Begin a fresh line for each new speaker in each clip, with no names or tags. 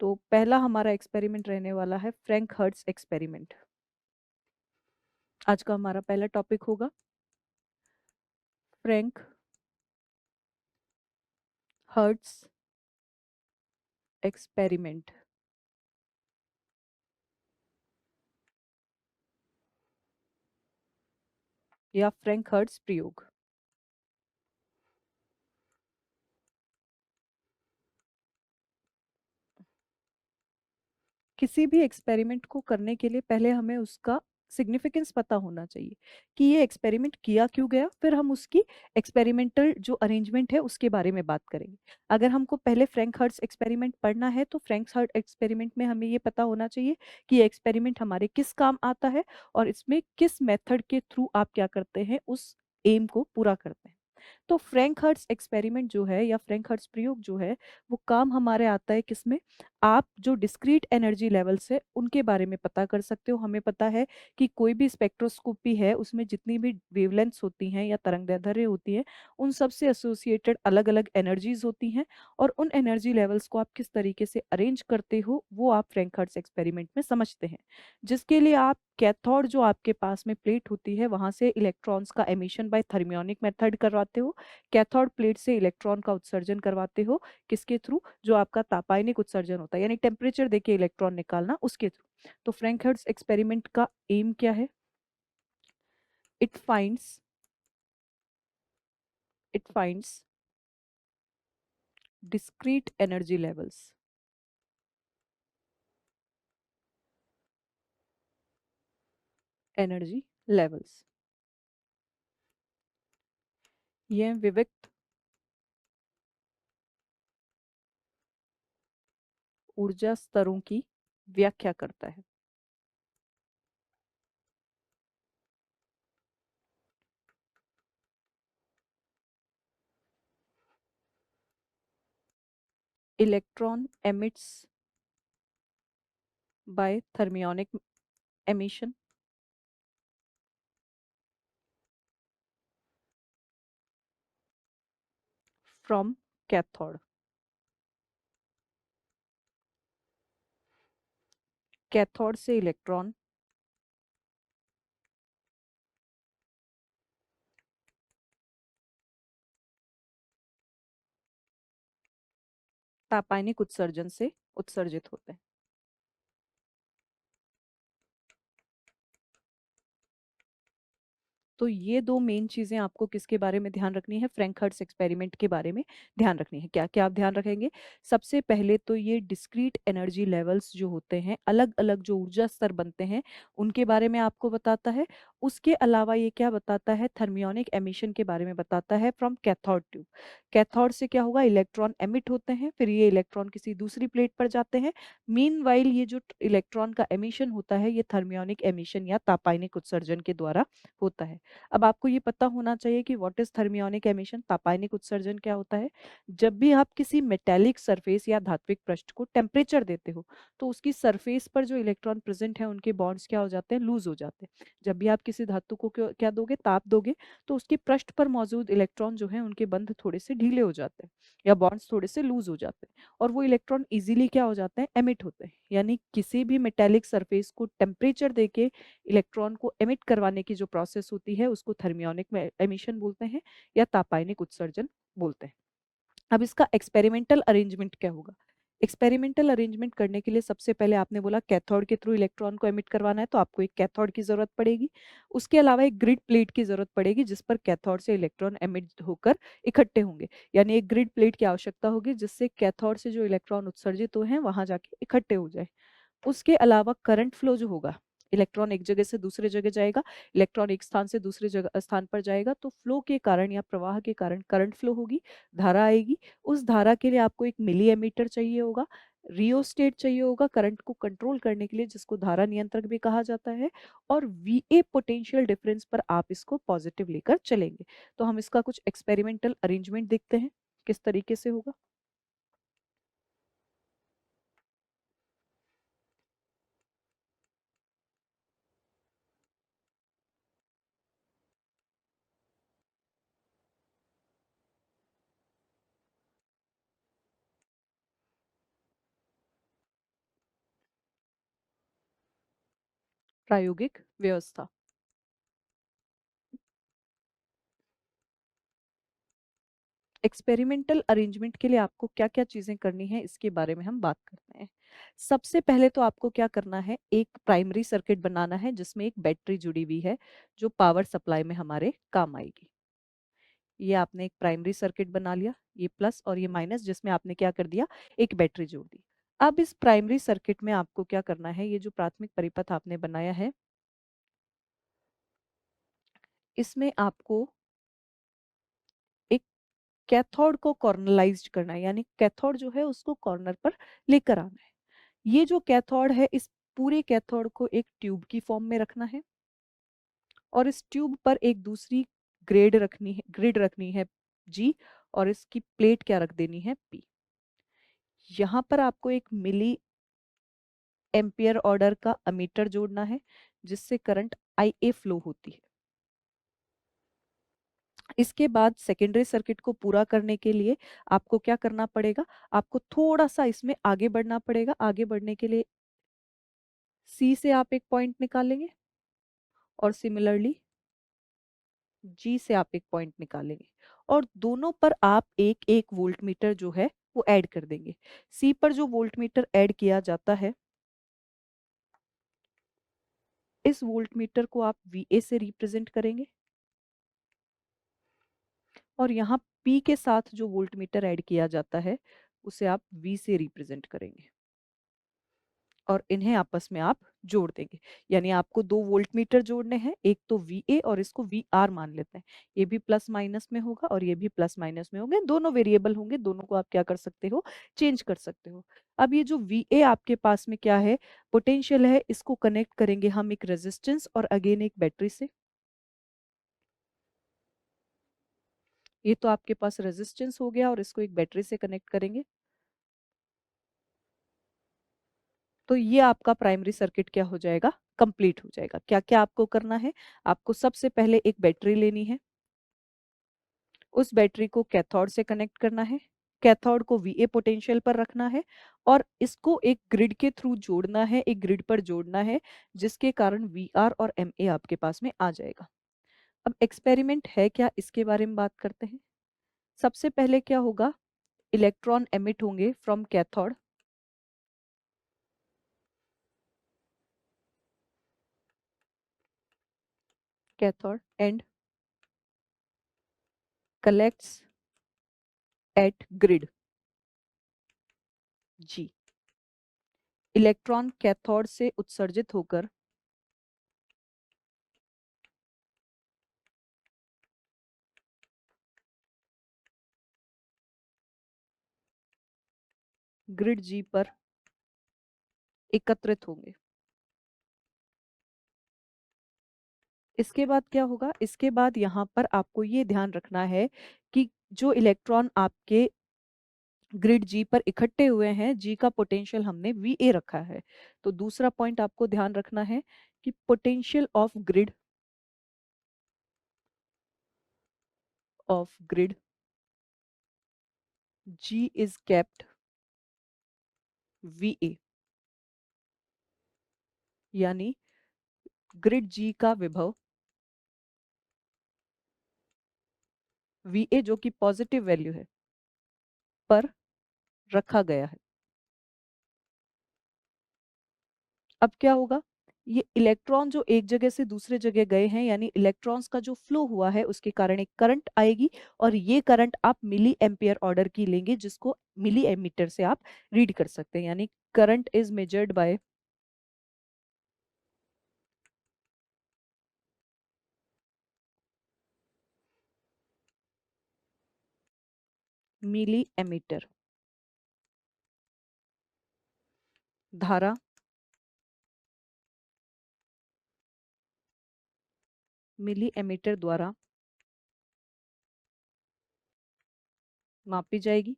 तो पहला हमारा एक्सपेरिमेंट रहने वाला है फ्रैंक हर्ट्ज एक्सपेरिमेंट। आज का हमारा पहला टॉपिक होगा फ्रैंक हर्ट्ज एक्सपेरिमेंट या फ्रैंक हर्ट्ज प्रयोग। किसी भी एक्सपेरिमेंट को करने के लिए पहले हमें उसका सिग्निफिकेंस पता होना चाहिए कि ये एक्सपेरिमेंट किया क्यों गया, फिर हम उसकी एक्सपेरिमेंटल जो अरेंजमेंट है उसके बारे में बात करेंगे। अगर हमको पहले फ्रैंक हर्ट्ज एक्सपेरिमेंट पढ़ना है तो फ्रैंक हर्ट्ज एक्सपेरिमेंट में हमें ये पता होना चाहिए कि ये एक्सपेरिमेंट हमारे किस काम आता है और इसमें किस मेथड के थ्रू आप क्या करते हैं, उस एम को पूरा करते हैं। तो फ्रैंक हर्ट्ज एक्सपेरिमेंट जो है या फ्रैंक हर्ट्ज प्रयोग जो है वो काम हमारे आता है किसमें, आप जो डिस्क्रीट एनर्जी लेवल्स है उनके बारे में पता कर सकते हो। हमें पता है कि कोई भी स्पेक्ट्रोस्कोपी है उसमें जितनी भी वेवलेंथ्स होती हैं या तरंगदैर्ध्य होती है उन सब से एसोसिएटेड अलग अलग एनर्जीज होती हैं और उन एनर्जी लेवल्स को आप किस तरीके से अरेंज करते हो वो आप फ्रैंक हर्ट्ज एक्सपेरिमेंट में समझते हैं। जिसके लिए आप कैथोड जो आपके पास में प्लेट होती है वहां से इलेक्ट्रॉन्स का एमिशन बाय थर्मियोनिक मेथड करवाते हो, कैथोड प्लेट से इलेक्ट्रॉन का उत्सर्जन करवाते हो। किसके थ्रू? जो आपका तापायनिक उत्सर्जन होता है यानी टेम्परेचर देके इलेक्ट्रॉन निकालना, उसके थ्रू। तो फ्रैंक हर्ट्ज एक्सपेरिमेंट का एम क्या है? It finds it finds discrete energy levels. Energy levels ये विविक्त ऊर्जा स्तरों की व्याख्या करता है। Electron emits by thermionic emission from cathode. Cathode से इलेक्ट्रॉन तापायनिक उत्सर्जन से उत्सर्जित होते हैं। तो ये दो मेन चीजें आपको किसके बारे में ध्यान रखनी है? फ्रैंक हर्ट्ज एक्सपेरिमेंट के बारे में ध्यान रखनी है। क्या क्या आप ध्यान रखेंगे? सबसे पहले तो ये डिस्क्रीट एनर्जी लेवल्स जो होते हैं, अलग अलग जो ऊर्जा स्तर बनते हैं उनके बारे में आपको बताता है। उसके अलावा ये क्या बताता है? थर्मियोनिक एमिशन के बारे में बताता है फ्रॉम कैथोड ट्यूब। कैथोड से क्या होगा? इलेक्ट्रॉन एमिट होते हैं, फिर ये इलेक्ट्रॉन किसी दूसरी प्लेट पर जाते हैं। मीनवाइल ये जो इलेक्ट्रॉन का एमिशन होता है ये थर्मियोनिक एमिशन या तापायनिक उत्सर्जन के द्वारा होता है। अब आपको ये पता होना चाहिए कि व्हाट इज थर्मियोनिक एमिशन, तापायनिक उत्सर्जन क्या होता है। जब भी आप किसी मेटेलिक सरफेस या धात्विक पृष्ठ को टेम्परेचर देते हो तो उसकी सरफेस पर जो इलेक्ट्रॉन प्रेजेंट है उनके बॉन्ड्स क्या हो जाते हैं? लूज हो जाते हैं। जब भी आप किसी धातु को क्या दोगे? ताप दोगे, तो उसके पृष्ठ पर मौजूद इलेक्ट्रॉन जो है उनके बंध थोड़े से ढीले हो जाते हैं या बॉन्ड्स थोड़े से लूज हो जाते हैं और वो इलेक्ट्रॉन इजीली क्या हो जाते हैं? एमिट होते हैं। यानी किसी भी मेटेलिक सरफेस को टेम्परेचर देके इलेक्ट्रॉन को एमिट करवाने की जो प्रोसेस होती है उसको थर्मियोनिक एमिशन बोलते हैं या तापायनिक उत्सर्जन बोलते हैं। अब इसका एक्सपेरिमेंटल अरेंजमेंट क्या होगा? एक्सपेरिमेंटल अरेंजमेंट करने के लिए सबसे पहले आपने बोला कैथोड के थ्रू इलेक्ट्रॉन को एमिट करवाना है तो आपको एक कैथोड की जरूरत पड़ेगी। उसके अलावा एक ग्रिड प्लेट की जरूरत पड़ेगी जिस पर कैथोड से इलेक्ट्रॉन एमिट होकर इकट्ठे होंगे। यानी एक ग्रिड प्लेट की आवश्यकता होगी जिससे कैथोड से जो इलेक्ट्रॉन उत्सर्जित हुए हैं वहां जाके इकट्ठे हो जाए। उसके अलावा करंट फ्लो जो होगा, इलेक्ट्रॉन एक जगह से दूसरे जगह जाएगा, इलेक्ट्रॉन एक स्थान से दूसरे जगह स्थान पर जाएगा तो फ्लो के कारण या प्रवाह के कारण करंट फ्लो होगी, धारा आएगी। उस धारा के लिए आपको एक मिली एमीटर चाहिए होगा, रियोस्टेट चाहिए होगा करंट को कंट्रोल करने के लिए जिसको धारा नियंत्रक भी कहा जाता है, और वीए पोटेंशियल डिफरेंस पर आप इसको पॉजिटिव लेकर चलेंगे। तो हम इसका कुछ एक्सपेरिमेंटल अरेंजमेंट देखते हैं किस तरीके से होगा। प्रायोगिक व्यवस्था। एक्सपेरिमेंटल अरेंजमेंट के लिए आपको क्या क्या चीजें करनी है इसके बारे में हम बात करते हैं। सबसे पहले तो आपको क्या करना है, एक प्राइमरी सर्किट बनाना है जिसमें एक बैटरी जुड़ी हुई है जो पावर सप्लाई में हमारे काम आएगी। ये आपने एक प्राइमरी सर्किट बना लिया, ये प्लस और ये माइनस, जिसमें आपने क्या कर दिया, एक बैटरी जोड़ दी। अब इस प्राइमरी सर्किट में आपको क्या करना है, ये जो प्राथमिक परिपथ आपने बनाया है इसमें आपको एक कैथोड को कॉर्नलाइज्ड करना है, यानी कैथोड जो है उसको कॉर्नर पर लेकर आना है। ये जो कैथोड है, इस पूरे कैथोड को एक ट्यूब की फॉर्म में रखना है और इस ट्यूब पर एक दूसरी ग्रिड रखनी है जी, और इसकी प्लेट क्या रख देनी है पी। यहाँ पर आपको एक मिली एम्पियर ऑर्डर का अमीटर जोड़ना है जिससे करंट IA फ्लो होती है। इसके बाद सेकेंडरी सर्किट को पूरा करने के लिए आपको क्या करना पड़ेगा, आपको थोड़ा सा इसमें आगे बढ़ना पड़ेगा। आगे बढ़ने के लिए सी से आप एक पॉइंट निकालेंगे और सिमिलरली जी से आप एक पॉइंट निकालेंगे और दोनों पर आप एक एक वोल्ट मीटर जो है वो ऐड कर देंगे। सी पर जो वोल्ट मीटर ऐड किया जाता है, इस वोल्ट मीटर को आप VA से रिप्रेजेंट करेंगे और यहाँ P के साथ जो वोल्ट मीटर ऐड किया जाता है उसे आप V से रिप्रेजेंट करेंगे और इन्हें आपस में आप जोड़ देंगे। यानी आपको दो वोल्ट मीटर जोड़ने हैं, एक तो VA और इसको VR मान लेते हैं। ये भी प्लस माइनस में होगा और ये भी प्लस माइनस में होंगे, दोनों वेरिएबल होंगे, दोनों को आप क्या कर सकते हो, चेंज कर सकते हो। अब ये जो VA आपके पास में क्या है, पोटेंशियल है, इसको कनेक्ट करेंगे हम एक रेजिस्टेंस और अगेन एक बैटरी से। ये तो आपके पास रेजिस्टेंस हो गया और इसको एक बैटरी से कनेक्ट करेंगे। तो ये आपका प्राइमरी सर्किट क्या हो जाएगा, कंप्लीट हो जाएगा। क्या क्या आपको करना है, आपको सबसे पहले एक बैटरी लेनी है, उस बैटरी को कैथोड से कनेक्ट करना है, कैथोड को VA पोटेंशियल पर रखना है और इसको एक ग्रिड के थ्रू जोड़ना है, एक ग्रिड पर जोड़ना है जिसके कारण VR और MA आपके पास में आ जाएगा। अब एक्सपेरिमेंट है क्या, इसके बारे में बात करते हैं। सबसे पहले क्या होगा, इलेक्ट्रॉन एमिट होंगे from cathode, cathode and collects at grid G। Electron cathode से उत्सर्जित होकर ग्रिड G पर एकत्रित होंगे। इसके बाद क्या होगा, इसके बाद यहाँ पर आपको ये ध्यान रखना है कि जो इलेक्ट्रॉन आपके ग्रिड जी पर इकट्ठे हुए हैं, जी का पोटेंशियल हमने VA रखा है। तो दूसरा पॉइंट आपको ध्यान रखना है कि potential of grid G is kept VA, यानी ग्रिड जी का विभव VA जो कि पॉजिटिव वैल्यू है पर रखा गया है। अब क्या होगा, ये इलेक्ट्रॉन जो एक जगह से दूसरे जगह गए हैं, यानी इलेक्ट्रॉन्स का जो फ्लो हुआ है उसके कारण एक करंट आएगी और ये करंट आप मिली एम्पियर ऑर्डर की लेंगे जिसको मिली एमीटर से आप रीड कर सकते हैं। यानी current is measured by milliammeter. धारा मिली एमीटर द्वारा मापी जाएगी।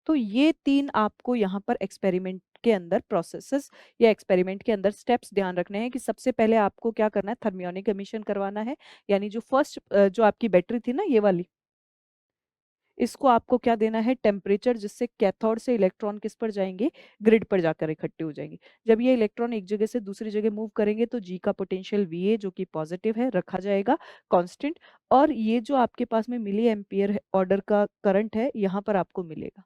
तो ये तीन आपको यहाँ पर एक्सपेरिमेंट के अंदर प्रोसेसेस या एक्सपेरिमेंट के अंदर स्टेप्स ध्यान रखने हैं कि सबसे पहले आपको क्या करना है, थर्मियोनिक एमिशन करवाना है। यानी जो फर्स्ट जो आपकी बैटरी थी ना, ये वाली, इसको आपको क्या देना है, टेम्परेचर, जिससे कैथोड से इलेक्ट्रॉन किस पर जाएंगे, ग्रिड पर जाकर इकट्ठे हो जाएंगे। जब ये इलेक्ट्रॉन एक जगह से दूसरी जगह मूव करेंगे तो जी का पोटेंशियल वीए जो कि पॉजिटिव है रखा जाएगा कांस्टेंट, और ये जो आपके पास में मिली एम्पियर ऑर्डर का करंट है यहाँ पर आपको मिलेगा।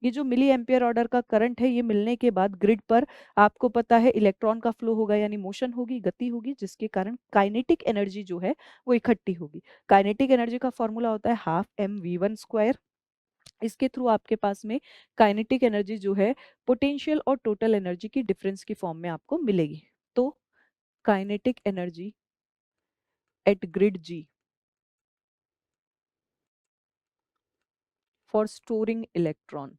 ये जो मिली एम्पियर ऑर्डर का करंट है, ये मिलने के बाद ग्रिड पर आपको पता है इलेक्ट्रॉन का फ्लो होगा, यानी मोशन होगी, गति होगी, जिसके कारण काइनेटिक एनर्जी जो है वो इकट्ठी होगी। काइनेटिक एनर्जी का फॉर्मूला होता है half M V one square. इसके थ्रू आपके पास में काइनेटिक एनर्जी जो है पोटेंशियल और टोटल एनर्जी की डिफरेंस की फॉर्म में आपको मिलेगी। तो kinetic energy at grid G for storing electron,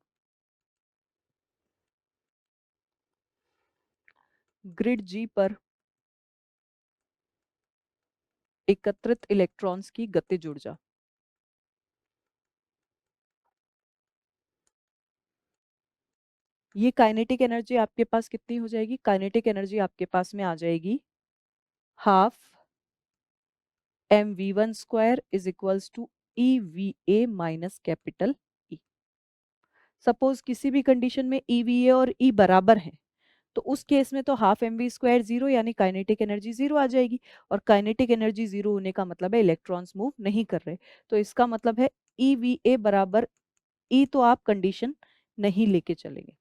grid G पर एकत्रित इलेक्ट्रॉन्स की गतिज ऊर्जा। ये काइनेटिक एनर्जी आपके पास कितनी हो जाएगी, काइनेटिक एनर्जी आपके पास में आ जाएगी half M V one square is equals to E V A minus capital E. Suppose किसी भी कंडीशन में ई वी ए और ई बराबर हैं, तो उस केस में तो half M V square zero, यानी काइनेटिक एनर्जी जीरो आ जाएगी। और काइनेटिक एनर्जी जीरो होने का मतलब है इलेक्ट्रॉन्स मूव नहीं कर रहे, तो इसका मतलब है ई वी ए बराबर ई, तो आप कंडीशन नहीं लेके चलेंगे।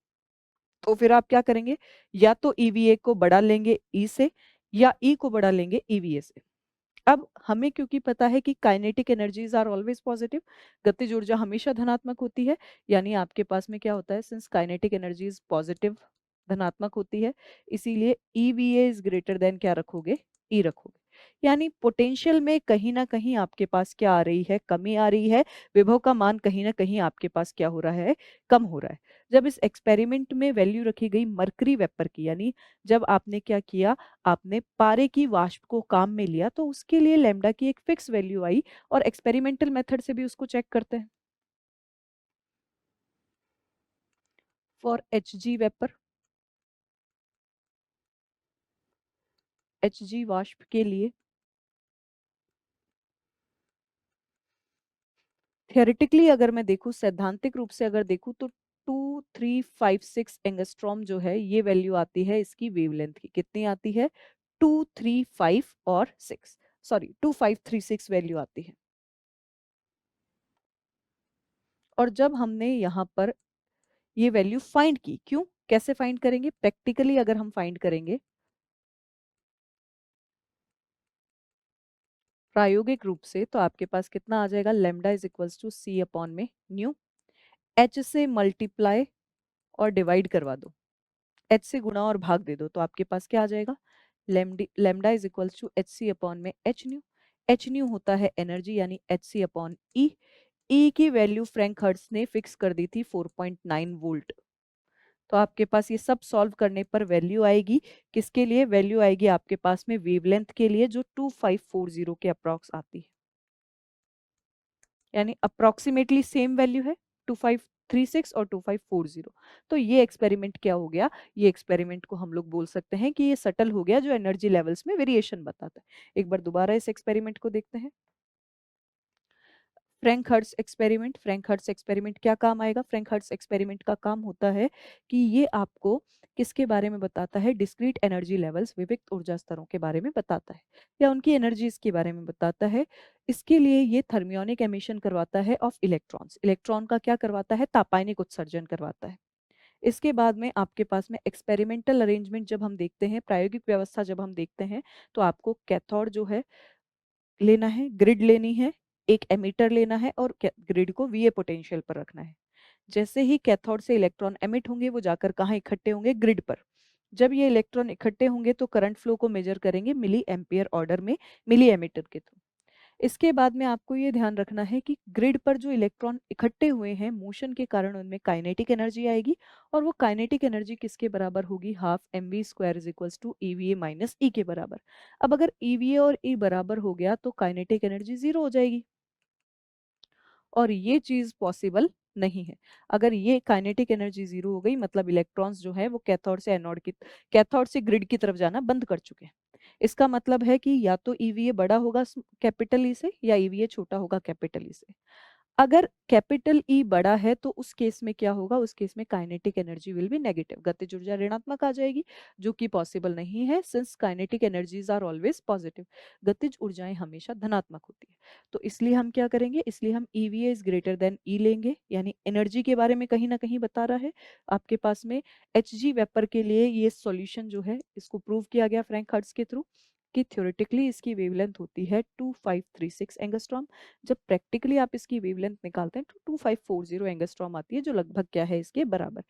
तो फिर आप क्या करेंगे, या तो ईवीए को बढ़ा लेंगे ई से, या ई को बढ़ा लेंगे ईवीए से। अब हमें क्योंकि पता है कि kinetic energies are always positive, गतिज ऊर्जा हमेशा धनात्मक होती है, यानी आपके पास में क्या होता है, since kinetic energy is positive, धनात्मक होती है, इसीलिए ईवीए इज ग्रेटर देन क्या रखोगे, ई रखोगे। यानी पोटेंशियल में कहीं ना कहीं आपके पास क्या आ रही है, कमी आ रही है, विभव का मान कहीं ना कहीं आपके पास क्या हो रहा है, कम हो रहा है। जब इस एक्सपेरिमेंट में वैल्यू रखी गई मरकरी वेपर की, यानी जब आपने क्या किया, आपने पारे की वाष्प को काम में लिया, तो उसके लिए लैम्डा की एक फिक्स वैल्यू आई, और एक्सपेरिमेंटल मेथड से भी उसको चेक करते हैं। For H G vapour, H G वाष्प के लिए थियोरेटिकली अगर मैं देखूं, सैद्धांतिक रूप से अगर देखूं, तो 2356 एंगस्ट्रॉम जो है ये वैल्यू आती है इसकी वेवलेंथ की, कितनी आती है, 235 और 6, सॉरी 2536 वैल्यू आती है। और जब हमने यहाँ पर ये वैल्यू फाइंड की, क्यों, कैसे फाइंड करेंगे, प्रैक्टिकली अगर हम फाइंड करेंगे प्रायोगिक रूप से, तो आपके पास कितना आ जाएगा, lambda is equals to C upon में न्यू, एच से मल्टीप्लाई और डिवाइड करवा दो, एच से गुणा और भाग दे दो, तो आपके पास क्या आ जाएगा, lambda is equals to H C upon में एच न्यू। एच न्यू होता है एनर्जी, यानी एच सी अपॉन ई। ई की वैल्यू फ्रैंक हर्ट्ज ने फिक्स कर दी थी 4.9 वोल्ट। तो आपके पास ये सब सॉल्व करने पर वैल्यू आएगी, किसके लिए, वैल्यू आएगी आपके पास में वेवलेंथ के लिए, जो 2540 के अप्रॉक्स आती है, यानी अप्रोक्सीमेटली सेम वैल्यू है 2536 और 2540। तो ये एक्सपेरिमेंट क्या हो गया, ये एक्सपेरिमेंट को हम लोग बोल सकते हैं कि ये सटल हो गया, जो एनर्जी लेवल्स में वेरिएशन बताता है। एक बार दोबारा इस एक्सपेरिमेंट को देखते हैं, Frank Hertz experiment. Frank Hertz experiment क्या काम आएगा, फ्रैंक हर्ट्ज एक्सपेरिमेंट का काम होता है कि ये आपको किसके बारे में बताता है, डिस्क्रीट एनर्जी लेवल्स, विविक्त ऊर्जा स्तरों के बारे में बताता है, या उनकी एनर्जीज के बारे में बताता है। इसके लिए ये थर्मियोनिक एमिशन करवाता है ऑफ इलेक्ट्रॉन्स, इलेक्ट्रॉन का क्या करवाता है, तापायनिक उत्सर्जन करवाता है। इसके बाद में आपके पास में एक्सपेरिमेंटल अरेंजमेंट जब हम देखते हैं, प्रायोगिक व्यवस्था जब हम देखते हैं, तो आपको कैथोड जो है लेना है, ग्रिड लेनी है, एक एमिटर लेना है, और ग्रिड को वीए पोटेंशियल पर रखना है। जैसे ही कैथोड से इलेक्ट्रॉन एमिट होंगे, वो जाकर कहाँ इकट्ठे होंगे, ग्रिड पर। जब ये इलेक्ट्रॉन इकट्ठे होंगे तो करंट फ्लो को मेजर करेंगे मिली एम्पियर ऑर्डर में, मिली एमिटर के थ्रू। इसके बाद में आपको ये ध्यान रखना है कि ग्रिड पर जो इलेक्ट्रॉन इकट्ठे हुए हैं, मोशन के कारण उनमें काइनेटिक एनर्जी आएगी, और वो काइनेटिक एनर्जी किसके बराबर होगी, half M V square is equals to EVA minus E के बराबर। अब अगर ईवीए और ई बराबर हो गया तो काइनेटिक एनर्जी जीरो हो जाएगी, और ये चीज पॉसिबल नहीं है। अगर ये काइनेटिक एनर्जी जीरो हो गई, मतलब इलेक्ट्रॉन्स जो है वो कैथोड से एनोड की, कैथोड से ग्रिड की तरफ जाना बंद कर चुके हैं। इसका मतलब है कि या तो ईवीए बड़ा होगा कैपिटल ई से, या ईवीए छोटा होगा कैपिटल ई से। अगर कैपिटल ई बड़ा है तो उस केस में क्या होगा, उस केस में kinetic energy will be negative, गतिज ऊर्जा ऋणात्मक आ जाएगी, जो कि पॉसिबल नहीं है since kinetic energies are always positive, गतिज ऊर्जाएं हमेशा धनात्मक होती है। तो इसलिए हम क्या करेंगे, इसलिए हम ईवीए इज ग्रेटर देन ई लेंगे, यानी एनर्जी के बारे में कहीं ना कहीं बता रहा है आपके पास में। एच जी वेपर के लिए ये सॉल्यूशन जो है इसको प्रूव किया गया फ्रैंक हर्ट्ज के थ्रू कि थ्योरेटिकली इसकी वेवलेंथ होती है 2536 एंगस्ट्रॉम, जब प्रैक्टिकली आप इसकी वेवलेंथ निकालते हैं तो 2540 एंगस्ट्रॉम आती है, जो लगभग क्या है इसके बराबर।